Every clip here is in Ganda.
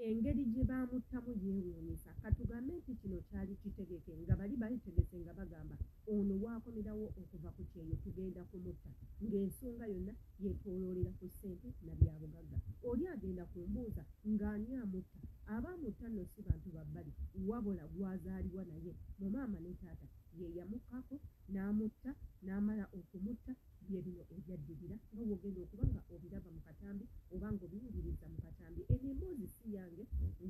engeri gye baamuttamu yeewuunyisa katugambe nti kino kyali kitegeke nga bali bayitegese nga bagamba ono waakomerawo okuva ku kyeyo tugenda kumutta ng'ensonga yonna yeetooloolera ku ssente na byabugagga oli agenda kumbuuza ng'ani amutta abaamutta nno si bantu babbali wabula gwazaalibwa naye mu maama ne taata ye yamukkako n'amutta n'amala okumutta bye bino ebyaddirira nga wogenda okuba nga obiraba mu katambi oba ng'obiwuliriza mu katambi eno emboozi si yange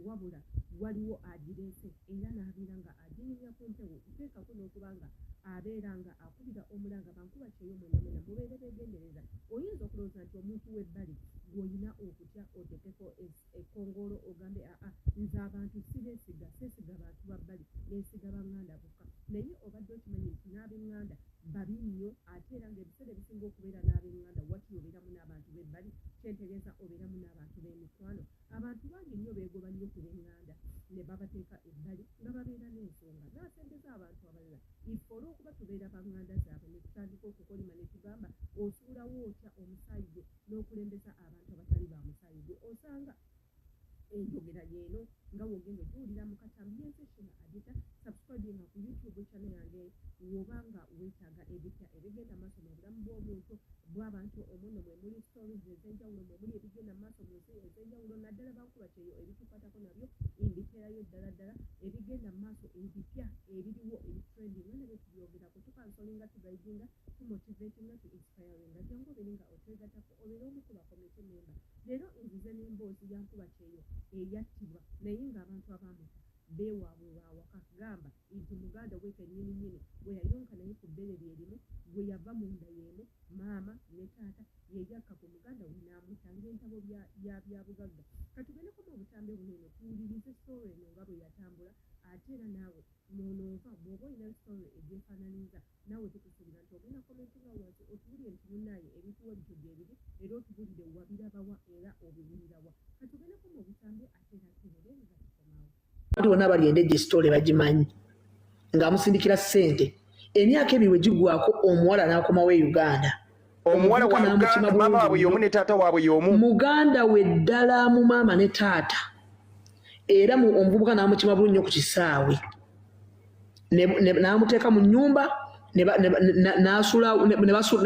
wabula waliwo agireese era n'abeera nga aginyumya ku mpewo nteekako n'okuba nga abeera nga akubira omulanga bankuba kyeyo mwena mwena mubeere beegendereza oyinza okulowooza nti omuntu w'ebbali gw'olina okutya otekeko ekkongoolo ogambe nze abantu sibeesiga seesiga bantu babbali neesiga baŋŋanda bokka naye obadde okimanyi nti n'ab'eŋŋanda babi nnyo ate era ng'ebiseera ebisinga okubeera n'ab'eŋŋanda wakiri obeeramu n'abantu b'ebbali kyentegeeza obeeramu n'abantu b'emikwano abantu bangi nnyo beegoba nnyo ku b'eŋŋanda ne babateeka ebbali nga babeera n'ensonga n'asengeza abantu abalala ife olw'okuba tubeera baŋŋanda zaabwe ne tutandika okukolima ne tugamba osuulawo otya omusaayi gwe n'okulembeza abantu abatali ba musaayi gwe osanga enjogera yeeno nga wogenda ogiwulira mu katambi yenseshina agita subscribinga ku YouTube channel yange woba nga weetaaga ebipya ebigenda maaso mu bulamu bw'omuntu bw'abantu omuno mwe muli stories ez'enjawulo mwe muli ebigenda maaso mu nsi ez'enjawulo naddala bankuba kyeyo ebitukwatako nabyo mbiteerayo ddala ddala ebigenda maaso ebipya ebiriwo ebitrending nga nabyo tubyogerako tukansolinga tugaidinga tumotivatinga tu inspiringa jangu obeere nga otwegatako obeere omu ku bakomite memba leero nzize n'emboozi yankuba kyeyo eyattibwa naye ng'abantu abaamuta beewaabwe baawaka gamba nti muganda we kennyininyini bwe yayonka naye ku bbere lyerimu bwe yava mu nda yeemu maama ne taata yeyakka ku muganda we n'amutta ng'entabo byabugagga katugendeko mu butambe buno eno tuwulirize story eno nga bwe yatambula ate era naawe noonova bw'oba olina story egyefaananiza naawe tukusuubira nti ogenda komenti nga wansi otubulire nti munnaaye ebintuwa bityo gye biri era otubulire wabirabawa era obiwulirawa katugendeko mu butambe ate era tubeere nga tukomawo abantu bonna bali endejje story bagimanyi ng'amusindikira ssente emyaka ebiri we giggwako omuwala n'akomawo e Uganda omuwala wa Uganda maama waabwe y'omu ne taata waabwe y'omu muganda we ddala mu maama ne taata era omuvubuka n'amukima bulungi ku kisaawe n'amuteeka mu nnyumba ne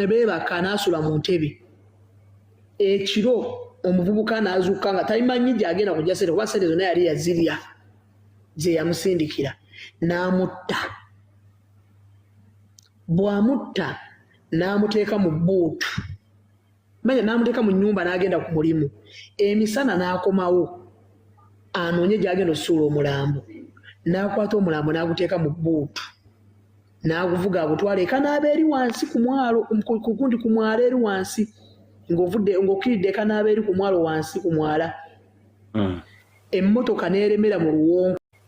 beebaka n'asula mu ntebe ekiro omuvubuka n'azuuka nga tayimanyi gy'agenda kujja ssente kuba ssente zonna yali yazirya gye yamusindikira n'amutta bw'amutta n'amuteeka mu bbuutu manya n'amuteeka mu nnyumba n'agenda ku mulimu emisana n'akomawo anoonye gy'agenda osuula omulambo n'akwata omulambo n'aguteeka mu bbuutu n'aguvuga agutwala eka n'aba eri wansi ku mwalo kukundi ku mwalo eri wansi ng'okiridde eka n'aba eri ku mwalo wansi ku mwala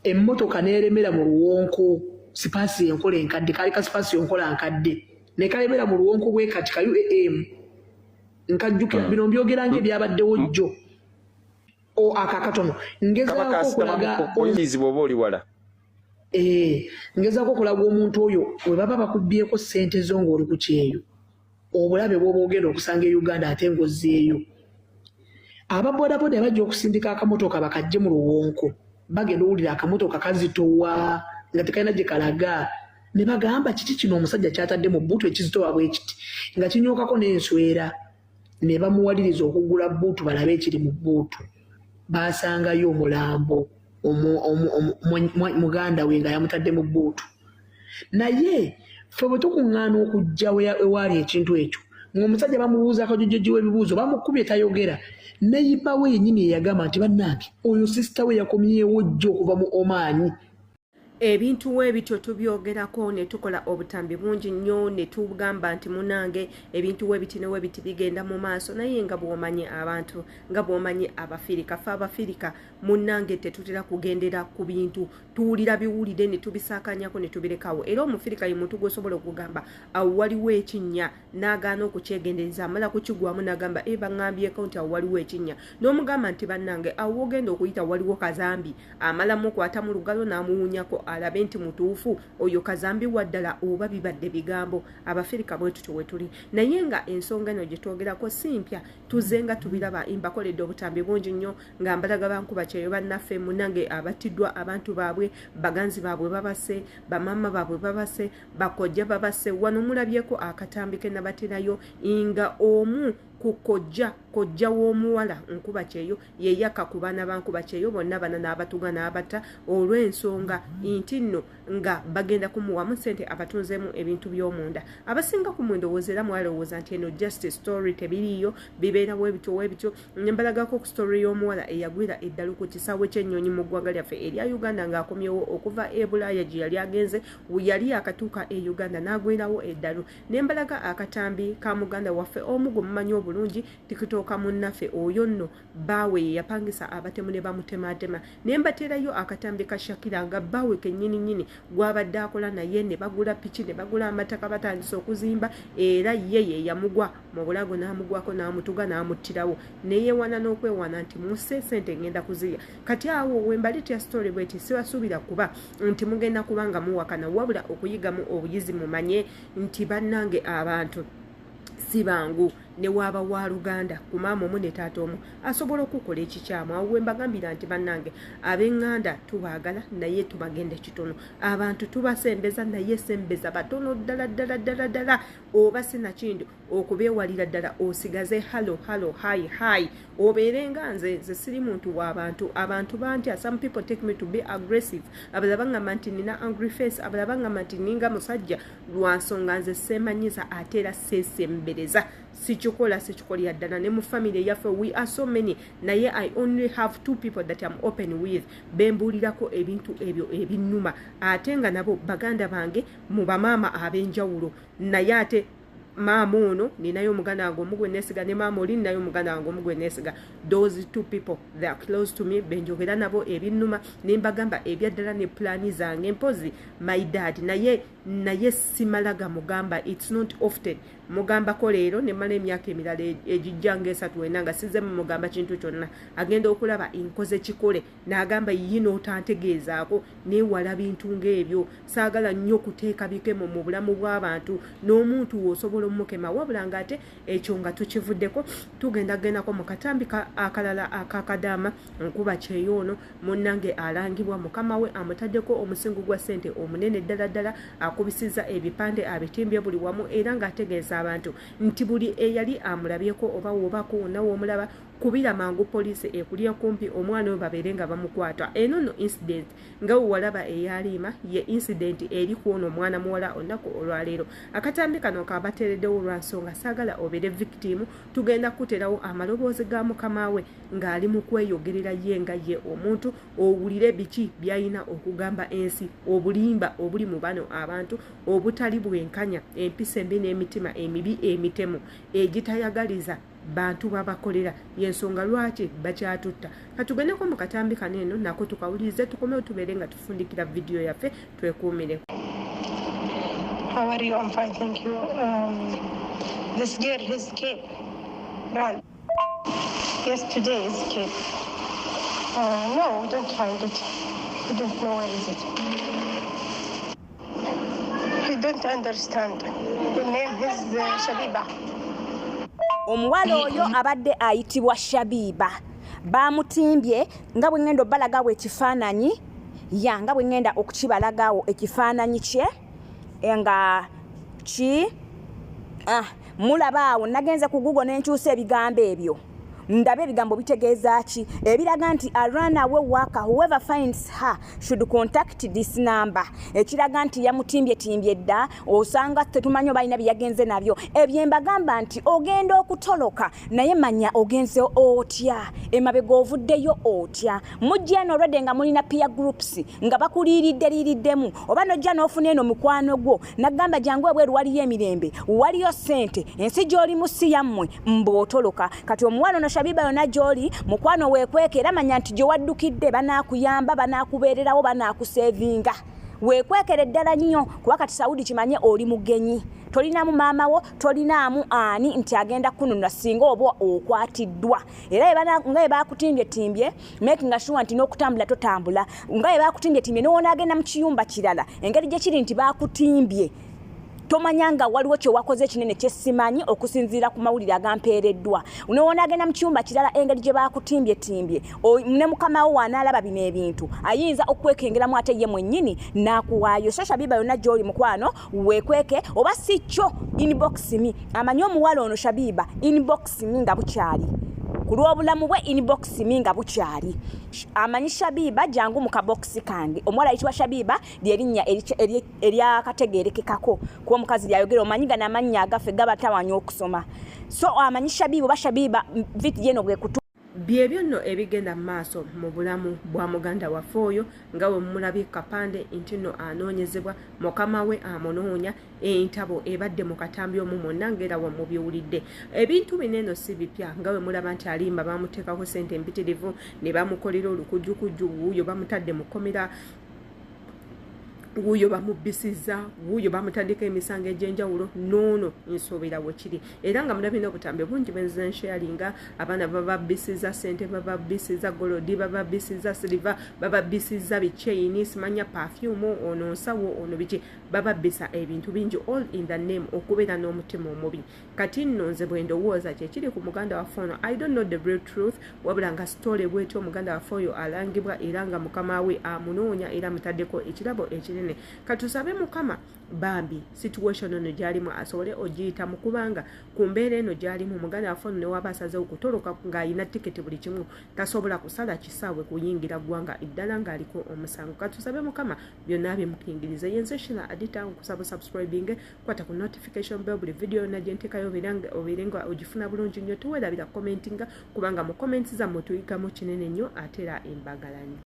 emmotoka n'eremera mu luwonko sipaasi enkola enkadde kaali ka sipaasi enkola nkadde ne kalemera mu luwonko bwe kati ka UAM nkajjukira bino mbyogera ng'ebyabaddewo jjo akakatono ngezaako okulaga oyizibwa oba oli wala ngezaako okulaga omuntu oyo we baba bakubbyeko ssente zo ng'oli ku kyeyo obulabe bw'oba ogenda okusanga e Uganda ate ng'ozzeeyo ababoodaboda bajja okusindika akamotoka bakajje mu luwonko bagenda owulira akamotoka kazitowa nga tekalina gye kalaga ne bagamba kiki kino omusajja kyatadde mu bbuutu ekizitowa bwe kiti nga kinyookako n'enswera ne bamuwaliriza okugula bbuutu balabe ekiri mu bbuutu baasangayo omulambo muganda we nga yamutadde mu bbuutu naye ffe bwe tukuŋŋaana okujja ewaali ekintu ekyo ng'omusajja bamubuuza akajojjoji w'ebibuuzo bamukubye tayogera ne yipa we yennyini eyagamba nti bannange oyo sisita we yakomyewo jjo okuva mu Omaani ebintu webityo tubyogerako ne tukola obutambi bungi nnyo ne tugamba nti munange ebintu webiti ne webiti bigenda mu maaso naye nga bw'omanyi abantu nga bw'omanyi abafirika fa abafirika munange tetutera kugendera ku bintu tuwulira biwulire ne tubisaakanyako ne tubirekawo era omufirika ye muntu gw'osobola okugamba awo waliwo ekinnya n'agaana okukyegendereza amala kukigwamu n'agamba baŋŋambyeko nti awo waliwo ekinnya n'omugamba nti bannange awo ogenda okuyita waliwo kazambi amalamu okwata mu lugalo n'amuwunyako alabe nti mutuufu oyo kazambi waddala oba bibadde bigambo abafirika bwe tutyo we tuli naye nga ensonga eno gye twogerako si mpya tuzenga tubiraba imbakoledde obutambi bungi nnyo nga mbalaga bankuba kyeyo bannaffe munange abatiddwa abantu baabwe baganzi baabwe babase bamama baabwe babase bakojja babase wano mulabyeko akatambi ke nabatirayo nga omu kujja w'omuwala nkuba kyeyo yeyaka ku baana bankuba kyeyo bonna bana n'abatuga n'abata olw'ensonga nti nno nga bagenda kumuwamu ssente abatunzemu ebintu by'omunda abasinga ku mwendowooza era mwalowooza nti eno just story tebiriiyo bibeera webityo nembalagako ku story y'omuwala eyagwira eddalu ku kisaawe ky'ennyonyi mu ggwanga lyaffe erya Uganda ng'akomyewo okuva e Bulaaya gye yali agenze yali akatuuka e Uganda n'agwirawo eddalu nembalaga akatambi ka muganda waffe omu gwe mumanyi bulungi tikitoka munnaffe oyo nno bawe yapangisa abatemu ne bamutematema nembaterayo akatambi ka Shakira nga bawe kennyini gwabadde akola naye ne bagula piki ne bagula amataka batandisa okuzimba era ye yamugwa mu bulago n'amugwako n'amutuga n'amuttirawo neyewana n'okwewana nti muse sente ngenda kuzirya kati awo wembali tya story bweti siwasuubira kuba nti mugenda kubanga muwakana wabula okuyigamu obuyizi mumanye nti bannange abantu si bangu ne waba wa Luganda ku maama omu ne taata omu asobola okukola ekikyamu awo we mbagambira nti bannange ab'eŋŋanda tubaagala naye tubagende kitono abantu tubasembeza naye sembeza batono ddala oba sinakindi okubeewalira ddala osigaze halo hi obeerenga nze siri muntu w'abantu bantya some people take me to be aggressive abalaba ngamba nti nina angry face abalaba ngamba nti ninga musajja lwansonga nze seemanyiza ate era seesembereza sikikolya ddala ne mu family yaffe we are so many naye I only have 2 people that I'm open with bembuulirako ebintu ebyo ebinnuma ate nga nabo baganda bange mu bamaama ab'enjawulo naye ate maama ono ninayo omuganda wange omu gwe neesiga ne maama oli ninayo omuganda wange omu gwe neesiga those 2 people they are close to me benjogera nabo ebinnuma ne mbagamba ebyaddala ne plani zange mpozi my dad naye simalaga mugamba it's not often mugambako leero ne mala emyaka emirala egijja ng'esatu wena nga sizemu mugamba kintu kyonna agenda okulaba nkoze kikole n'agamba yino otantegeezaako neewala bintu ng'ebyo saagala nnyo okuteeka bikemo mu bulamu bw'abantu n'omuntu w'osobola omukema wabula ng'ate ekyo nga tukivuddeko tugendagendako mu katambi akalala aka Kadama nkuba kyeyoono munnange alangibwa mukama we amutaddeko omusingo gwa ssente omunene ddala akubisizza ebipande abitimbye buli wamu era ng'ategeeza abantu nti buli eyali amulabyeko oba wobako nawo omulaba kubira mangu poliisi ekulya kumpi omwana oyo babeere nga bamukwata eno no incident nga walaba eyaliima ye incident eri kuono omwana muwala olunaku olwaleero akatambi kano kabateereddewo lwansonga saagala obeere victim tugenda kuterawo amaloboozi ga mukama we ng'ali mu kweyogerera ye nga ye omuntu owulire biki byalina okugamba ensi obulimba obuli mu bano abantu obutali bwenkanya empisa embi n'emitima emibi emitemu egitayagaliza bantu babakolera yensonga lwaki bakyatutta katugendeko mu katambi kaneno nako tukawulize tukomewo tubeere nga tufundikira vidiyo yaffe twekuumireko. How are you? I'm fine, thank you. This girl escaped. Run. Yesterday escaped. No, we don't find it. We don't know where is it. He don't understand. The name is Shabiba. Omuwala oyo abadde ayitibwa Shabiba bamutimbye nga bwe ngendo balagawo ekifaananyi nga bwe ngenda okukibalagawo ekifaananyi kye nga mulabaawo nagenze ku Google n'enkyusa ebigambo ebyo ndabe ebigambo bitegeeza ki ebiraga nti a runaway worker whoever finds her should contact this number ekiraga nti yamutimbye dda osanga tetumanyi balina byagenze nabyo ebyembagamba nti ogenda okutoloka naye manya ogenze otya emabega ovuddeyo otya mujja eno already nga mulina peer groups nga bakuliiriddemu oba nojja n'ofuna eno mukwano gwo nagamba jangu ebweru waliyo emirembe waliyo ssente ensi gy'oli musi yammwe mb'otoloka kati omuwano no Shabiba yona gy'oli mukwano weekwekera manya nti gye waddukidde banaakuyamba banaakubeererawo banaakusevinga weekwekere ddala nnyo kuba kati Saudi kimanye oli mugenyi tolinaamu maama wo tolinaamu ani nti agenda kununula singa oba okwatiddwa era nga bakutimbye making sure nti n'okutambula totambula nga bakutimbye n'owona agenda mu kiyumba kirala engeri gye kiri nti bakutimbye tomanyanga waliwo kye wakoze kinene kyesimanyi okusinziira ku mawulire agampeereddwa unowona agenda mu kiyumba kirala engeri gye bakutimbye ne mukama wo wanaalaba bino ebintu ayinza okwekengeramu ate ye mwennyini n'akuwaayo so Shabiba yonna gy'oli mukwano weekweke oba si kyo inbox mi amanyi omuwala ono Shabiba inbox mi nga bukyali ku lw'obulamu bwe inbox mi nga bukyali amanyi Shabiba jangu mu kaboksi kange omuwala ayitibwa Shabiba lyerinnya eryakategeerekekako kuba omukazi lyayogera omanyiga n'amannya agaffe gaba tawanya okusoma so amanyi Shabiba oba Shabiba viti yeno bwe kutu byebyo nno ebigenda mu maaso mu bulamu bwa muganda waffe oyo nga bwe mulabye kapande nti nno anoonyezebwa mukama we amunoonya entabo ebadde mu katambi omu mwonna ng'era wamubiwulidde ebintu bineno si bipya nga bwe mulaba nti alimba bamuteekako ssente empitirivu ne bamukolera olukujjukujju wuuyo bamutadde mu kkomera wuuyo bamubisiza wuuyo bamutandika emisango egy'enjawulo noono nsuubira wekiri era nga mulabye n'obutambi bungi bwensharinga abaana bababisiza ssente bababisiza golodi bababisiza siliva bababisiza bichaini simanya perfume ono nsawo ono biki bababisa ebintu bingi all in the name okubeera n'omutima omubi kati nno nze bwe ndowooza kyekiri ku muganda waffe ono I don't know the real truth wabula nga story bwetyo omuganda waffe oyo alangibwa era nga mukama we amunoonya era mutaddeko ekirabo ekinene katusabe mukama bambi situation ono gyalimu asobole ogiyitamu kubanga ku mbeera eno gyalimu omuganda waffe ono newaba asazeewo kutoloka ng'alina tiketi buli kimu tasobola kusala kisaawe kuyingira ggwanga eddala ng'aliko omusango katusabe mukama byonna bimukingiriza yenze shina adita kusaba subscribing kwata ku notification bell buli video na gyentekayo obeerenga ogifuna bulungi nnyo tuwerabira commentinga kubanga mu comments zammwe tuyigamu kinene nnyo ate era embagalanyo